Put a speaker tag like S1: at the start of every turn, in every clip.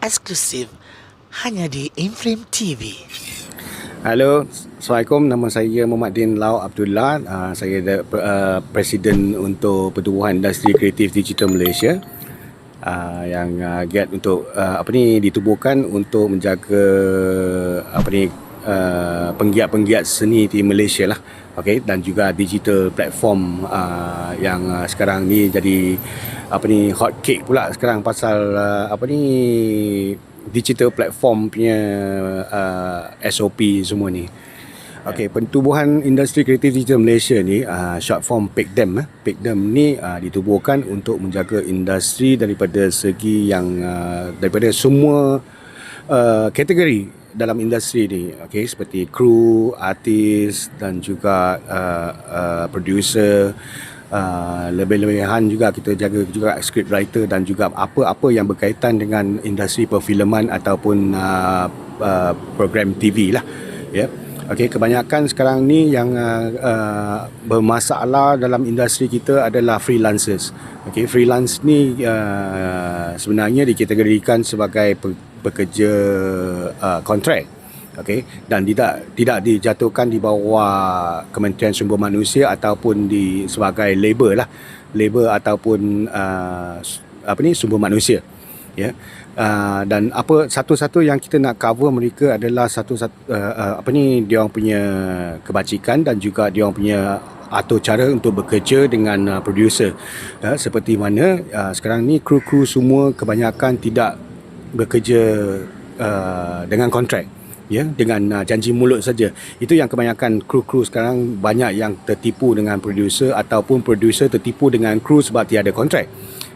S1: eksklusif hanya di Inframe TV.
S2: Halo, Assalamualaikum. Nama saya Muhammad Din Lau Abdullah. Saya Presiden untuk Pertubuhan Industri Kreatif Digital Malaysia. Yang giat untuk ditubuhkan untuk menjaga penggiat-penggiat seni di Malaysia lah. Okey, dan juga digital platform yang sekarang ni jadi hot cake pula sekarang pasal digital platform punya SOP semua ni. Okey, Pertubuhan Industri Kreatif Digital Malaysia ni short form PIKDM. PIKDM ni ditubuhkan untuk menjaga industri daripada segi yang daripada semua kategori dalam industri ni. Okey, seperti kru, artis dan juga producer. Lebih-lebihan juga kita jaga juga script writer dan juga apa-apa yang berkaitan dengan industri perfilman ataupun program TV lah, ya. Okey, kebanyakan sekarang ni yang bermasalah dalam industri kita adalah freelancers. Okey, freelance ni sebenarnya dikategorikan sebagai pekerja kontrak. Okey, dan tidak dijatuhkan di bawah Kementerian Sumber Manusia ataupun sebagai labor lah, labor ataupun sumber manusia, ya. Dan satu-satu yang kita nak cover mereka adalah dia orang punya kebajikan dan juga dia orang punya atur cara untuk bekerja dengan producer. Seperti mana sekarang ni kru-kru semua kebanyakan tidak bekerja dengan kontrak, ya, dengan janji mulut saja. Itu yang kebanyakan kru-kru sekarang banyak yang tertipu dengan producer ataupun producer tertipu dengan kru sebab tiada kontrak,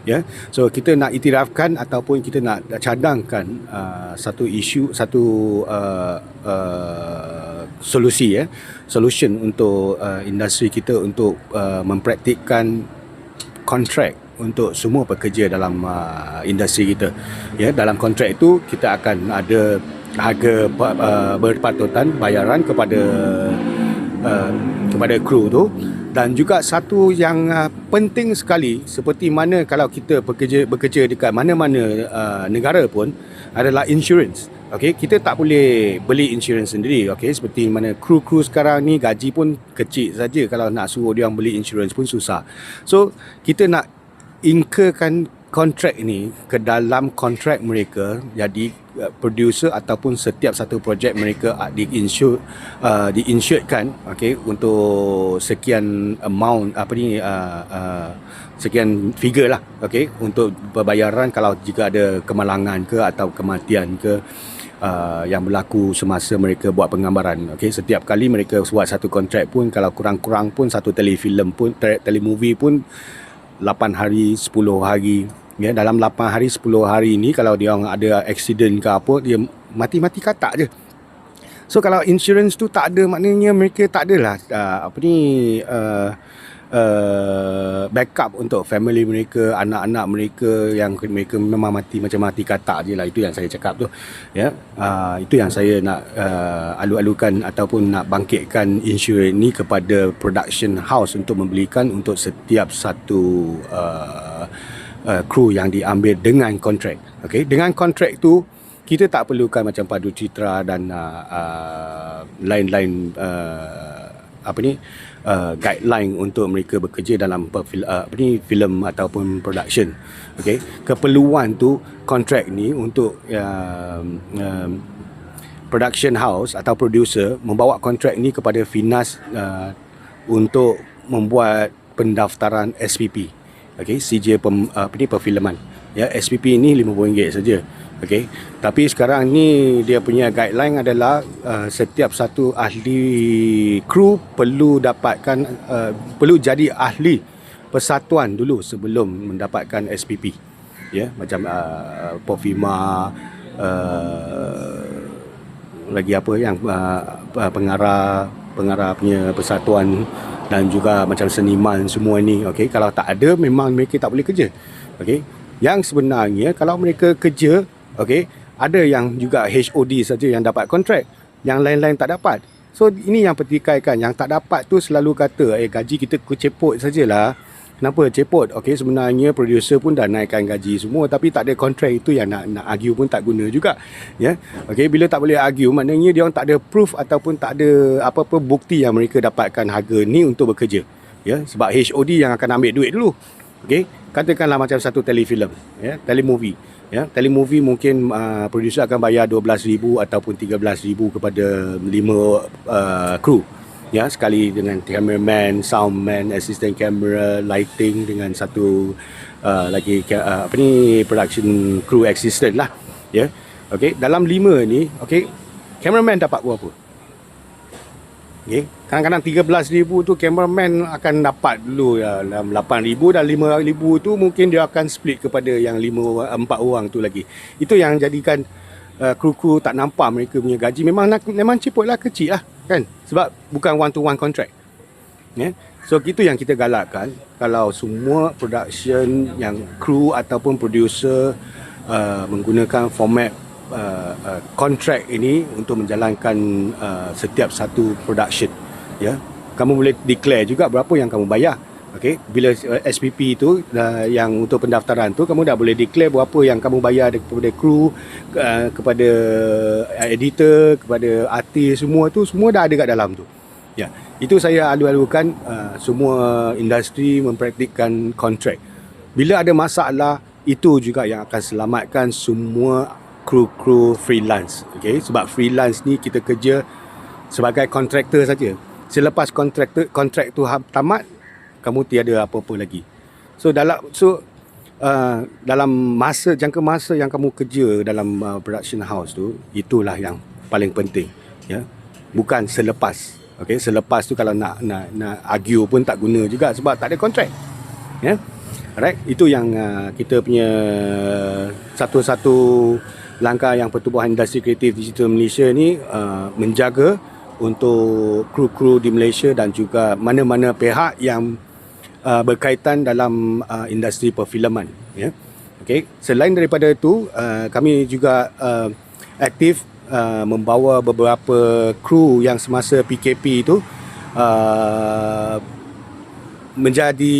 S2: ya. So kita nak iktirafkan ataupun kita nak cadangkan satu isu, satu solusi, ya, solution untuk industri kita untuk mempraktikkan kontrak untuk semua pekerja dalam industri kita, ya. Dalam kontrak itu kita akan ada harga berpatutan bayaran kepada kru tu, dan juga satu yang penting sekali seperti mana kalau kita bekerja dekat mana-mana negara pun adalah insurance. Okey, kita tak boleh beli insurance sendiri. Okey, seperti mana kru-kru sekarang ni gaji pun kecil saja, kalau nak suruh dia orang beli insurance pun susah. So kita nak incurkan kontrak ini ke dalam kontrak mereka. Jadi producer ataupun setiap satu projek mereka diinsuredkan, okey, untuk sekian amount sekian figure lah, okey, untuk pembayaran kalau jika ada kemalangan ke atau kematian ke yang berlaku semasa mereka buat penggambaran. Okey, setiap kali mereka buat satu kontrak pun, kalau kurang-kurang pun satu telefilm pun, telemovie pun 8 hari 10 hari, ya. Dalam 8 hari 10 hari ni kalau dia orang ada accident ke apa, dia mati-mati katak je. So kalau insurance tu tak ada, maknanya mereka tak adalah backup untuk family mereka, anak-anak mereka yang mereka memang mati macam mati katak je lah. Itu yang saya cakap tu, ya. Itu yang saya nak alu-alukan ataupun nak bangkitkan insurans ni kepada production house untuk membelikan untuk setiap satu kru yang diambil dengan kontrak. Okey, dengan kontrak tu kita tak perlukan macam padu citra dan lain-lain guideline untuk mereka bekerja dalam filem ataupun production. Okey, keperluan tu kontrak ni untuk production house atau producer membawa kontrak ni kepada Finas untuk membuat pendaftaran SPP. Okey, CJ perfilman, ya. SPP ni RM50 saja. Okey, tapi sekarang ni dia punya guideline adalah setiap satu ahli kru perlu jadi ahli persatuan dulu sebelum mendapatkan SPP, ya. Macam Pofima, lagi apa yang pengarah punya persatuan, dan juga macam seniman semua ni. Okey, kalau tak ada memang mereka tak boleh kerja. Okey, yang sebenarnya kalau mereka kerja, okey, ada yang juga HOD saja yang dapat kontrak, yang lain-lain tak dapat. So ini yang pertikaikan, yang tak dapat tu selalu kata gaji kita keceput sajalah. Kenapa cepot? Okey, sebenarnya producer pun dah naikkan gaji semua, tapi tak ada kontrak. Itu yang nak argue pun tak guna juga, ya. Okey, bila tak boleh argue, maknanya dia orang tak ada proof ataupun tak ada apa-apa bukti yang mereka dapatkan harga ni untuk bekerja, ya. Sebab HOD yang akan ambil duit dulu. Okey, katakanlah macam satu telefilm, ya, telemovie. Ya, telemovie mungkin producer akan bayar 12,000 ataupun 13,000 kepada 5 kru. Ya, sekali dengan cameraman, soundman, assistant camera, lighting dengan satu lagi production crew assistant lah. Ya. Okey, dalam 5 ni, okey, cameraman dapat berapa? Okey, kadang-kadang 13,000 tu cameraman akan dapat dulu ya, dalam 8,000 dan 5,000 tu mungkin dia akan split kepada yang 4 orang tu lagi. Itu yang jadikan kru-kru tak nampak mereka punya gaji memang cepot lah, kecil lah kan, sebab bukan one to one contract, ya. So itu yang kita galakkan, kalau semua production yang kru ataupun producer menggunakan format contract ini untuk menjalankan setiap satu production, ya. Kamu boleh declare juga berapa yang kamu bayar. Okey, bila SPP itu yang untuk pendaftaran tu, kamu dah boleh declare berapa yang kamu bayar kepada kru, kepada editor, kepada artis, semua dah ada kat dalam tu. Ya, itu saya alu-alukan semua industri mempraktikkan kontrak. Bila ada masalah, itu juga yang akan selamatkan semua kru-kru freelance. Okey, sebab freelance ni kita kerja sebagai kontraktor saja. Selepas kontrak tu tamat, kamu tiada apa-apa lagi. So dalam jangka masa yang kamu kerja dalam production house tu, itulah yang paling penting, ya. Bukan selepas. Okey, selepas tu kalau nak argue pun tak guna juga sebab tak ada kontrak, ya. Alright, itu yang kita punya satu-satu langkah yang Pertubuhan Industri Kreatif Digital Malaysia ni menjaga untuk kru-kru di Malaysia dan juga mana-mana pihak yang berkaitan dalam industri perfilman, ya. Okey, selain daripada itu, kami juga aktif membawa beberapa kru yang semasa PKP itu menjadi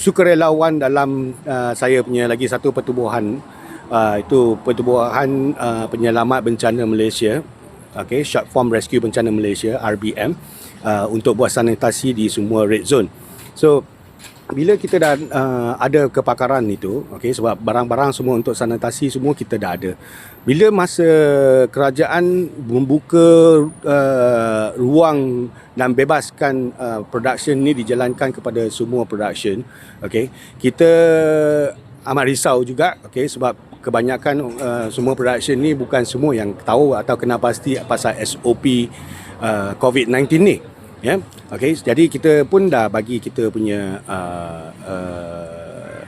S2: sukarelawan dalam saya punya lagi satu pertubuhan, itu Pertubuhan Penyelamat Bencana Malaysia. Okey, Short Form Rescue Bencana Malaysia, RBM, untuk buat sanitasi di semua red zone. So bila kita dah ada kepakaran itu, okey, sebab barang-barang semua untuk sanitasi semua kita dah ada. Bila masa kerajaan membuka ruang dan bebaskan production ni dijalankan kepada semua production, okey, kita amat risau juga, okey, sebab kebanyakan semua production ni bukan semua yang tahu atau kenal pasti pasal SOP COVID-19 ni. Ya, okey. Jadi kita pun dah bagi kita punya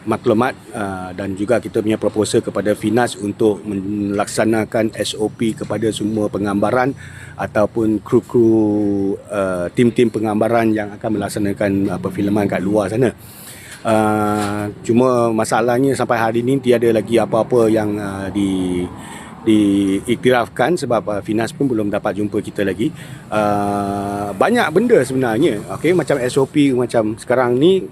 S2: maklumat dan juga kita punya proposal kepada Finas untuk melaksanakan SOP kepada semua penggambaran ataupun kru-kru tim-tim penggambaran yang akan melaksanakan perfilman kat luar sana. Cuma masalahnya sampai hari ini tiada lagi apa-apa yang diiktirafkan sebab Finas pun belum dapat jumpa kita lagi. Banyak benda sebenarnya, okey, macam SOP macam sekarang ni,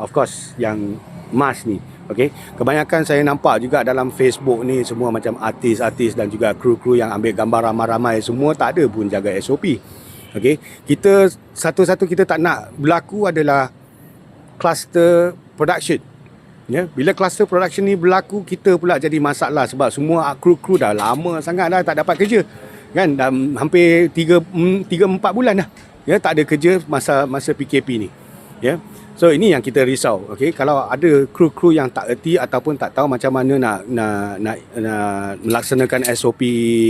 S2: of course yang mask ni, okey, kebanyakan saya nampak juga dalam Facebook ni semua macam artis-artis dan juga kru-kru yang ambil gambar ramai-ramai semua tak ada pun jaga SOP. Okey, kita satu-satu kita tak nak berlaku adalah cluster production. Ya, bila cluster production ni berlaku, kita pula jadi masalah sebab semua kru-kru dah lama sangat dah tak dapat kerja. Kan dah hampir 3-4 bulan dah. Ya, tak ada kerja masa PKP ni. Ya. So ini yang kita risau. Okey, kalau ada kru-kru yang tak erti ataupun tak tahu macam mana nak melaksanakan SOP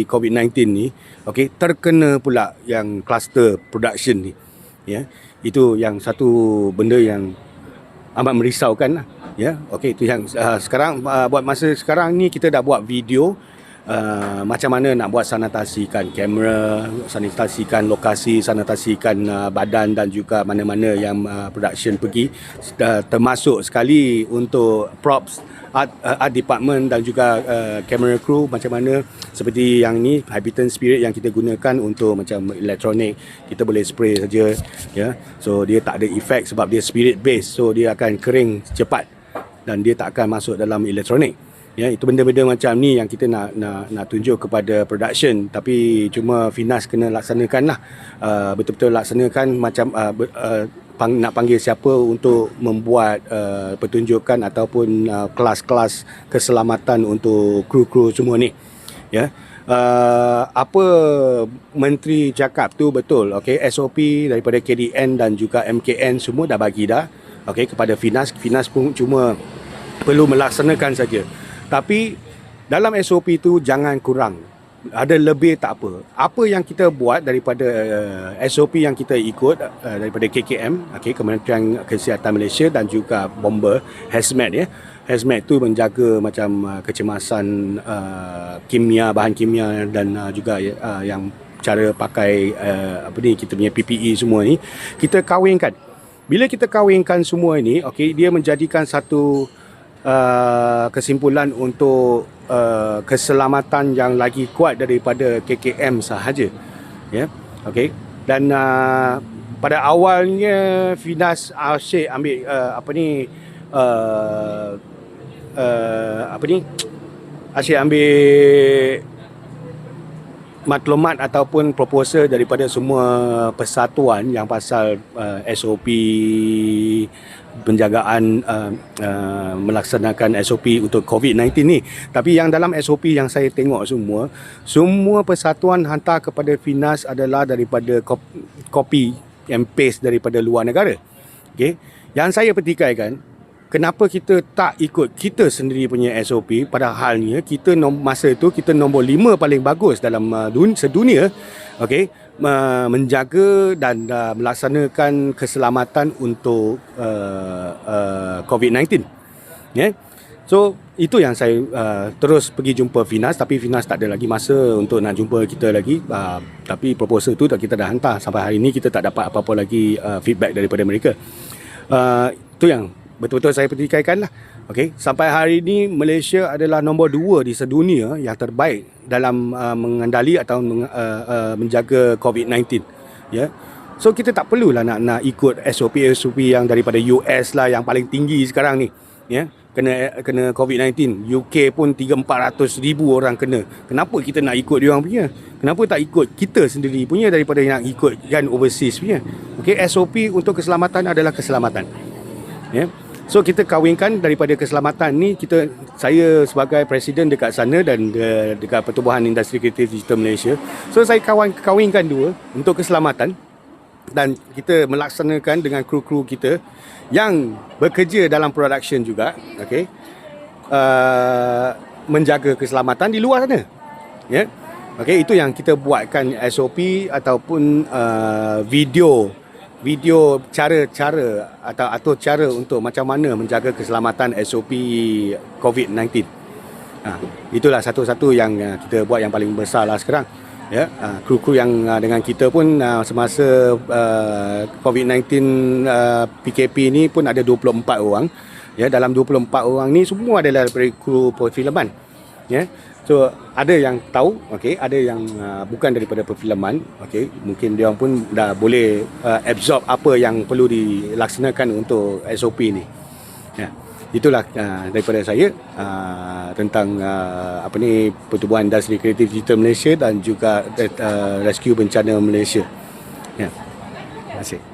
S2: COVID-19 ni, okey, terkena pula yang cluster production ni. Ya. Itu yang satu benda yang amat merisaukan lah. Ya, okey, itu yang sekarang buat masa sekarang ni kita dah buat video macam mana nak buat sanitasikan kamera, sanitasikan lokasi, sanitasikan badan dan juga mana-mana yang production pergi, termasuk sekali untuk props, art department dan juga camera crew, macam mana seperti yang ni Habitat Spirit yang kita gunakan untuk macam elektronik, kita boleh spray saja, ya. So dia tak ada efek sebab dia spirit based, so dia akan kering cepat dan dia tak akan masuk dalam elektronik. Ya, itu benda-benda macam ni yang kita nak tunjuk kepada production, tapi cuma Finas kena laksanakan lah, betul-betul laksanakan macam nak panggil siapa untuk membuat pertunjukan ataupun kelas-kelas keselamatan untuk kru-kru semua ni. Ya, apa menteri cakap tu betul. Okey, SOP daripada KDN dan juga MKN semua dah bagi dah. Okey, kepada Finas pun cuma perlu melaksanakan saja. Tapi dalam SOP tu jangan kurang. Ada lebih tak apa. Apa yang kita buat daripada SOP yang kita ikut daripada KKM, okey, Kementerian Kesihatan Malaysia dan juga bomber hazmat, ya. Hazmat tu menjaga macam kecemasan bahan kimia dan juga yang cara pakai kita punya PPE semua ni kita kawinkan. Bila kita kawinkan semua ini, okey, dia menjadikan satu kesimpulan untuk keselamatan yang lagi kuat daripada KKM sahaja, ya. Okey, dan pada awalnya Finas asyik ambil asyik ambil maklumat ataupun proposal daripada semua persatuan yang pasal SOP penjagaan, melaksanakan SOP untuk COVID-19 ni. Tapi yang dalam SOP yang saya tengok semua persatuan hantar kepada Finas adalah daripada copy and paste daripada luar negara. Okay? Yang saya petikaikan, kenapa kita tak ikut kita sendiri punya SOP, padahalnya kita masa itu kita nombor 5 paling bagus dalam sedunia, okey, menjaga dan melaksanakan keselamatan untuk COVID-19. Ya. So itu yang saya terus pergi jumpa Finas, tapi Finas tak ada lagi masa untuk nak jumpa kita lagi. Tapi proposal tu kita dah hantar, sampai hari ni kita tak dapat apa-apa lagi feedback daripada mereka. Itu yang betul-betul saya petikaikan lah. Okay. Sampai hari ini Malaysia adalah nombor 2 di sedunia yang terbaik dalam mengendali atau menjaga COVID-19. Ya. So kita tak perlulah nak ikut SOP yang daripada US lah yang paling tinggi sekarang ni. Ya. Kena COVID-19. UK pun 300-400 ribu orang kena. Kenapa kita nak ikut dia orang punya? Kenapa tak ikut kita sendiri punya daripada nak ikut kan overseas punya? Okay. SOP untuk keselamatan adalah keselamatan. Ya. So kita kawinkan daripada keselamatan ni, saya sebagai presiden dekat sana dan dekat Pertubuhan Industri Kreatif Digital Malaysia. So saya kawinkan dua untuk keselamatan, dan kita melaksanakan dengan kru-kru kita yang bekerja dalam production juga, okey, menjaga keselamatan di luar sana. Ya. Okey, itu yang kita buatkan SOP ataupun video cara-cara atau cara untuk macam mana menjaga keselamatan SOP COVID-19. Itulah satu-satu yang kita buat yang paling besar lah sekarang. Ya, kru-kru yang dengan kita pun semasa COVID-19 PKP ni pun ada 24 orang. Ya, dalam 24 orang ni semua adalah daripada kru perfilman. Ya. So ada yang tahu, okey, ada yang bukan daripada perfilman, okey, mungkin dia pun dah boleh absorb apa yang perlu dilaksanakan untuk SOP ni. Ya. Itulah daripada saya tentang Pertubuhan Industri Kreatif Digital Malaysia dan juga Rescue Bencana Malaysia. Ya. Terima kasih.